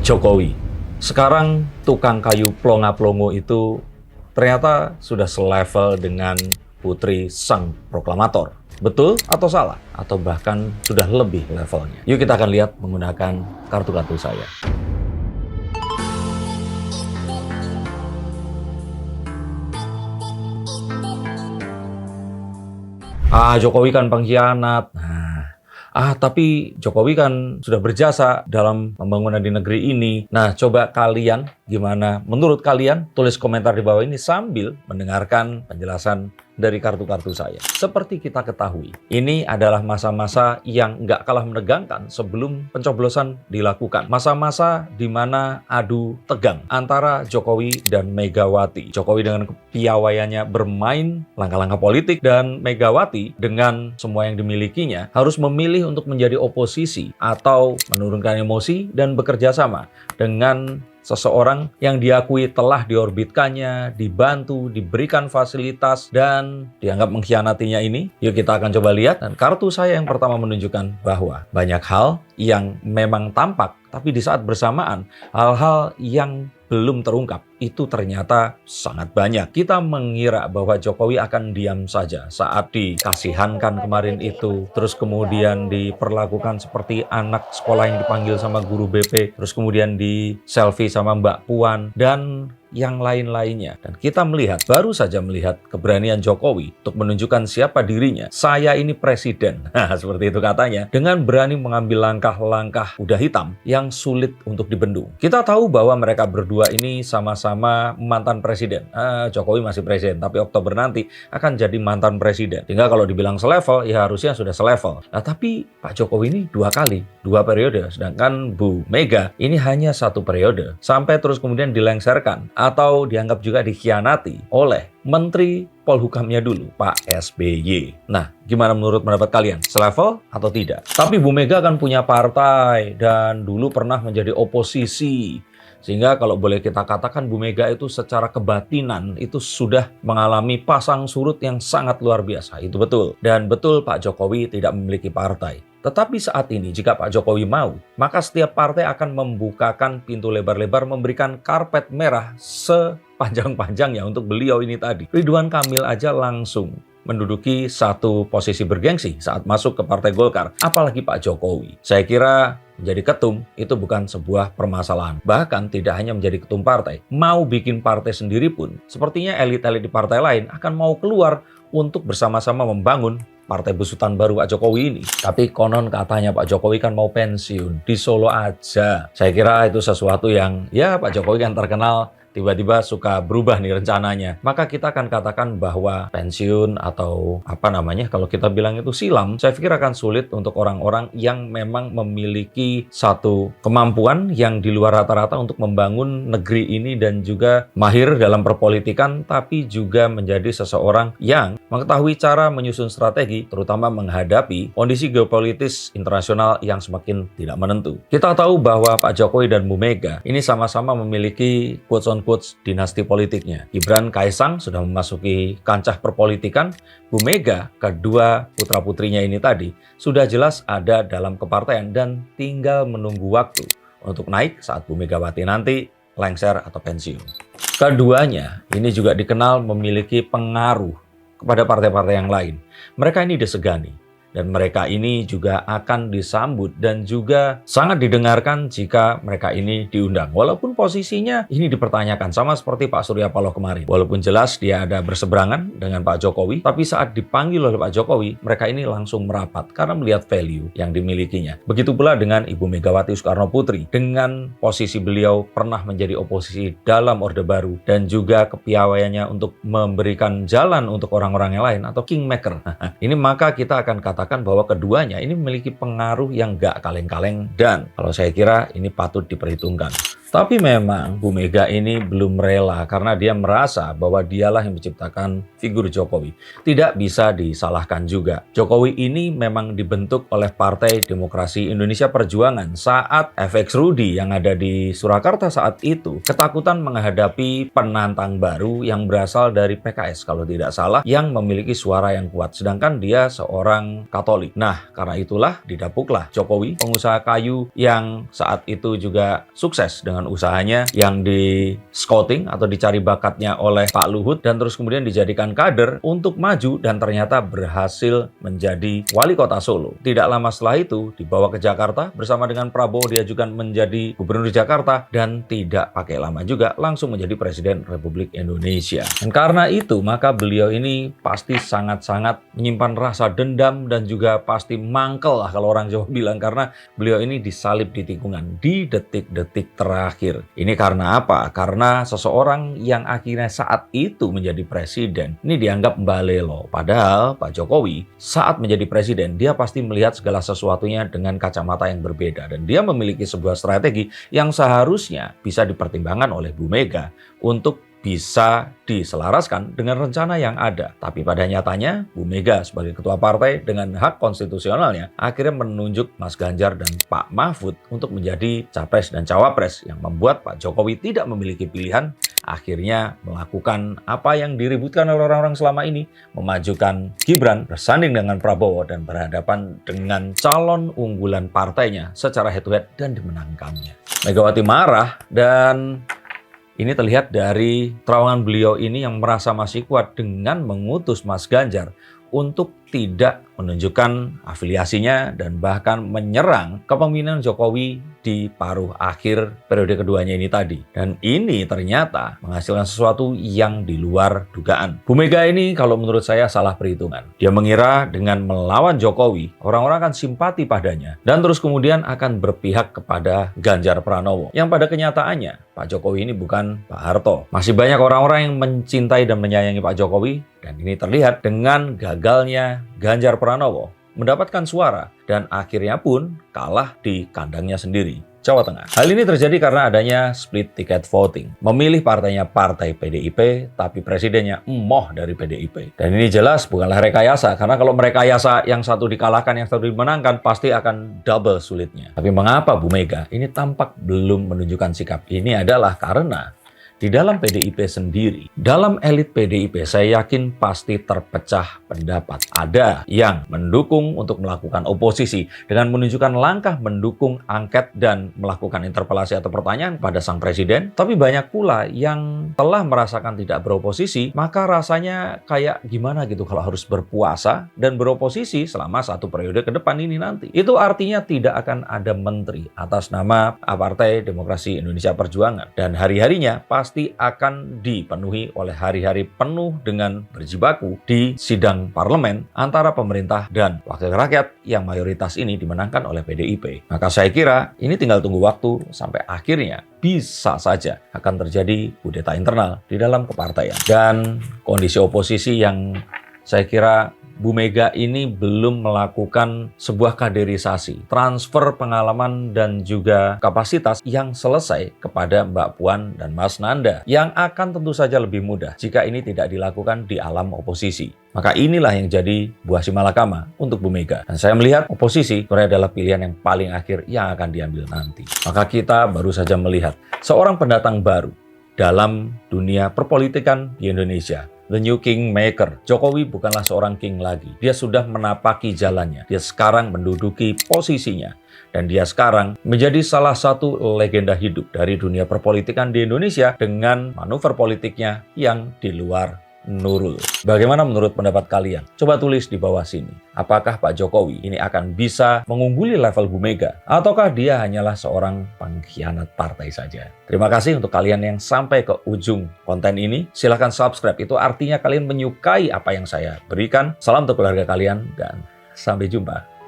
Jokowi. Sekarang tukang kayu plonga-plongo itu ternyata sudah selevel dengan putri sang proklamator. Betul atau salah? Atau bahkan sudah lebih levelnya? Yuk kita akan lihat menggunakan kartu-kartu saya. Jokowi kan pengkhianat. Tapi Jokowi kan sudah berjasa dalam pembangunan di negeri ini. Nah, coba kalian, gimana menurut kalian? Tulis komentar di bawah ini sambil mendengarkan penjelasan dari kartu-kartu saya. Seperti kita ketahui, ini adalah masa-masa yang nggak kalah menegangkan sebelum pencoblosan dilakukan. Masa-masa di mana adu tegang antara Jokowi dan Megawati. Jokowi dengan kepiawaiannya bermain langkah-langkah politik dan Megawati dengan semua yang dimilikinya harus memilih untuk menjadi oposisi atau menurunkan emosi dan bekerja sama dengan seseorang yang diakui telah diorbitkannya, dibantu, diberikan fasilitas, dan dianggap mengkhianatinya ini. Yuk kita akan coba lihat. Dan kartu saya yang pertama menunjukkan bahwa banyak hal yang memang tampak, tapi di saat bersamaan, hal-hal yang belum terungkap itu ternyata sangat banyak. Kita mengira bahwa Jokowi akan diam saja saat dikasihankan kemarin itu, terus kemudian diperlakukan seperti anak sekolah yang dipanggil sama guru BP, terus kemudian di selfie sama Mbak Puan, dan yang lain-lainnya. Dan kita baru saja melihat keberanian Jokowi untuk menunjukkan siapa dirinya. Saya ini presiden. Seperti itu katanya. Dengan berani mengambil langkah-langkah kuda hitam yang sulit untuk dibendung. Kita tahu bahwa mereka berdua ini sama-sama mantan presiden. Jokowi masih presiden, tapi Oktober nanti akan jadi mantan presiden. Sehingga kalau dibilang selevel, ya harusnya sudah selevel. Nah, tapi Pak Jokowi ini 2 kali, 2 periode. Sedangkan Bu Mega ini hanya 1 periode. Sampai terus kemudian dilengsarkan atau dianggap juga dikhianati oleh Menteri Polhukamnya dulu, Pak SBY. Nah, gimana menurut pendapat kalian? Selevel atau tidak? Tapi Bu Mega kan punya partai dan dulu pernah menjadi oposisi. Sehingga kalau boleh kita katakan Bu Mega itu secara kebatinan itu sudah mengalami pasang surut yang sangat luar biasa. Itu betul. Dan betul Pak Jokowi tidak memiliki partai. Tetapi saat ini jika Pak Jokowi mau, maka setiap partai akan membukakan pintu lebar-lebar, memberikan karpet merah sepanjang-panjangnya untuk beliau ini tadi. Ridwan Kamil aja langsung menduduki satu posisi bergengsi saat masuk ke Partai Golkar. Apalagi Pak Jokowi. Saya kira menjadi ketum itu bukan sebuah permasalahan. Bahkan tidak hanya menjadi ketum partai. Mau bikin partai sendiri pun, sepertinya elit-elit di partai lain akan mau keluar untuk bersama-sama membangun partai besutan baru Pak Jokowi ini. Tapi konon katanya Pak Jokowi kan mau pensiun di Solo aja. Saya kira itu sesuatu yang ya Pak Jokowi kan terkenal tiba-tiba suka berubah nih rencananya. Maka kita akan katakan bahwa pensiun atau kalau kita bilang itu silam, saya pikir akan sulit untuk orang-orang yang memang memiliki satu kemampuan yang di luar rata-rata untuk membangun negeri ini dan juga mahir dalam perpolitikan, tapi juga menjadi seseorang yang mengetahui cara menyusun strategi, terutama menghadapi kondisi geopolitis internasional yang semakin tidak menentu. Kita tahu bahwa Pak Jokowi dan Bu Mega ini sama-sama memiliki quotes dinasti politiknya. Gibran Kaisang sudah memasuki kancah perpolitikan. Bu Mega, kedua putra-putrinya ini tadi, sudah jelas ada dalam kepartaian dan tinggal menunggu waktu untuk naik saat Bu Megawati nanti lengser atau pensiun. Keduanya ini juga dikenal memiliki pengaruh kepada partai-partai yang lain. Mereka ini disegani. Dan mereka ini juga akan disambut dan juga sangat didengarkan jika mereka ini diundang. Walaupun posisinya ini dipertanyakan, sama seperti Pak Surya Paloh kemarin. Walaupun jelas dia ada berseberangan dengan Pak Jokowi, tapi saat dipanggil oleh Pak Jokowi, mereka ini langsung merapat karena melihat value yang dimilikinya. Begitu pula dengan Ibu Megawati Soekarno Putri. Dengan posisi beliau pernah menjadi oposisi dalam Orde Baru dan juga kepiawaiannya untuk memberikan jalan untuk orang-orang yang lain atau kingmaker. Ini maka kita akan katakan bahwa keduanya ini memiliki pengaruh yang gak kaleng-kaleng dan kalau saya kira ini patut diperhitungkan. Tapi memang Bu Mega ini belum rela karena dia merasa bahwa dialah yang menciptakan figur Jokowi. Tidak bisa disalahkan juga. Jokowi ini memang dibentuk oleh Partai Demokrasi Indonesia Perjuangan saat FX Rudy yang ada di Surakarta saat itu ketakutan menghadapi penantang baru yang berasal dari PKS kalau tidak salah yang memiliki suara yang kuat. Sedangkan dia seorang Katolik. Nah, karena itulah didapuklah Jokowi, pengusaha kayu yang saat itu juga sukses dengan usahanya yang di scouting atau dicari bakatnya oleh Pak Luhut dan terus kemudian dijadikan kader untuk maju dan ternyata berhasil menjadi wali kota Solo. Tidak lama setelah itu dibawa ke Jakarta bersama dengan Prabowo diajukan menjadi gubernur Jakarta dan tidak pakai lama juga langsung menjadi Presiden Republik Indonesia. Dan karena itu maka beliau ini pasti sangat-sangat menyimpan rasa dendam dan juga pasti mangkel lah kalau orang Jawa bilang karena beliau ini disalib di tikungan di detik-detik terakhir. Ini karena apa? Karena seseorang yang akhirnya saat itu menjadi presiden ini dianggap mbalelo. Padahal Pak Jokowi saat menjadi presiden dia pasti melihat segala sesuatunya dengan kacamata yang berbeda dan dia memiliki sebuah strategi yang seharusnya bisa dipertimbangkan oleh Bu Mega untuk bisa diselaraskan dengan rencana yang ada. Tapi pada nyatanya, Bu Mega sebagai ketua partai dengan hak konstitusionalnya akhirnya menunjuk Mas Ganjar dan Pak Mahfud untuk menjadi capres dan cawapres yang membuat Pak Jokowi tidak memiliki pilihan, akhirnya melakukan apa yang diributkan oleh orang-orang selama ini, memajukan Gibran bersanding dengan Prabowo dan berhadapan dengan calon unggulan partainya secara head to head dan dimenangkannya. Megawati marah dan ini terlihat dari terawangan beliau ini yang merasa masih kuat dengan mengutus Mas Ganjar untuk tidak menunjukkan afiliasinya dan bahkan menyerang kepemimpinan Jokowi di paruh akhir periode keduanya ini tadi. Dan ini ternyata menghasilkan sesuatu yang di luar dugaan. Bu Mega ini kalau menurut saya salah perhitungan. Dia mengira dengan melawan Jokowi, orang-orang akan simpati padanya dan terus kemudian akan berpihak kepada Ganjar Pranowo. Yang pada kenyataannya Pak Jokowi ini bukan Pak Harto. Masih banyak orang-orang yang mencintai dan menyayangi Pak Jokowi dan ini terlihat dengan gagalnya Ganjar Pranowo mendapatkan suara dan akhirnya pun kalah di kandangnya sendiri, Jawa Tengah. Hal ini terjadi karena adanya split ticket voting. Memilih partainya partai PDIP, tapi presidennya emoh dari PDIP. Dan ini jelas bukanlah rekayasa, karena kalau merekayasa yang satu dikalahkan, yang satu dimenangkan, pasti akan double sulitnya. Tapi mengapa Bu Mega ini tampak belum menunjukkan sikap? Ini adalah karena di dalam PDIP sendiri, dalam elit PDIP saya yakin pasti terpecah pendapat. Ada yang mendukung untuk melakukan oposisi dengan menunjukkan langkah mendukung angket dan melakukan interpelasi atau pertanyaan pada sang presiden. Tapi banyak pula yang telah merasakan tidak beroposisi, maka rasanya kayak gimana gitu kalau harus berpuasa dan beroposisi selama satu periode ke depan ini nanti. Itu artinya tidak akan ada menteri atas nama Partai Demokrasi Indonesia Perjuangan. Dan hari-harinya pasti akan dipenuhi oleh hari-hari penuh dengan berjibaku di sidang parlemen antara pemerintah dan wakil rakyat yang mayoritas ini dimenangkan oleh PDIP. Maka saya kira ini tinggal tunggu waktu sampai akhirnya bisa saja akan terjadi kudeta internal di dalam kepartaian. Dan kondisi oposisi yang saya kira Bu Mega ini belum melakukan sebuah kaderisasi, transfer pengalaman dan juga kapasitas yang selesai kepada Mbak Puan dan Mas Nanda, yang akan tentu saja lebih mudah jika ini tidak dilakukan di alam oposisi. Maka inilah yang jadi buah si malakama untuk Bu Mega. Dan saya melihat oposisi sebenarnya adalah pilihan yang paling akhir yang akan diambil nanti. Maka kita baru saja melihat seorang pendatang baru dalam dunia perpolitikan di Indonesia. The new kingmaker. Jokowi bukanlah seorang king lagi. Dia sudah menapaki jalannya. Dia sekarang menduduki posisinya. Dan dia sekarang menjadi salah satu legenda hidup dari dunia perpolitikan di Indonesia dengan manuver politiknya yang di luar Nurul. Bagaimana menurut pendapat kalian? Coba tulis di bawah sini. Apakah Pak Jokowi ini akan bisa mengungguli level Bu Mega? Ataukah dia hanyalah seorang pengkhianat partai saja? Terima kasih untuk kalian yang sampai ke ujung konten ini. Silahkan subscribe. Itu artinya kalian menyukai apa yang saya berikan. Salam untuk keluarga kalian dan sampai jumpa.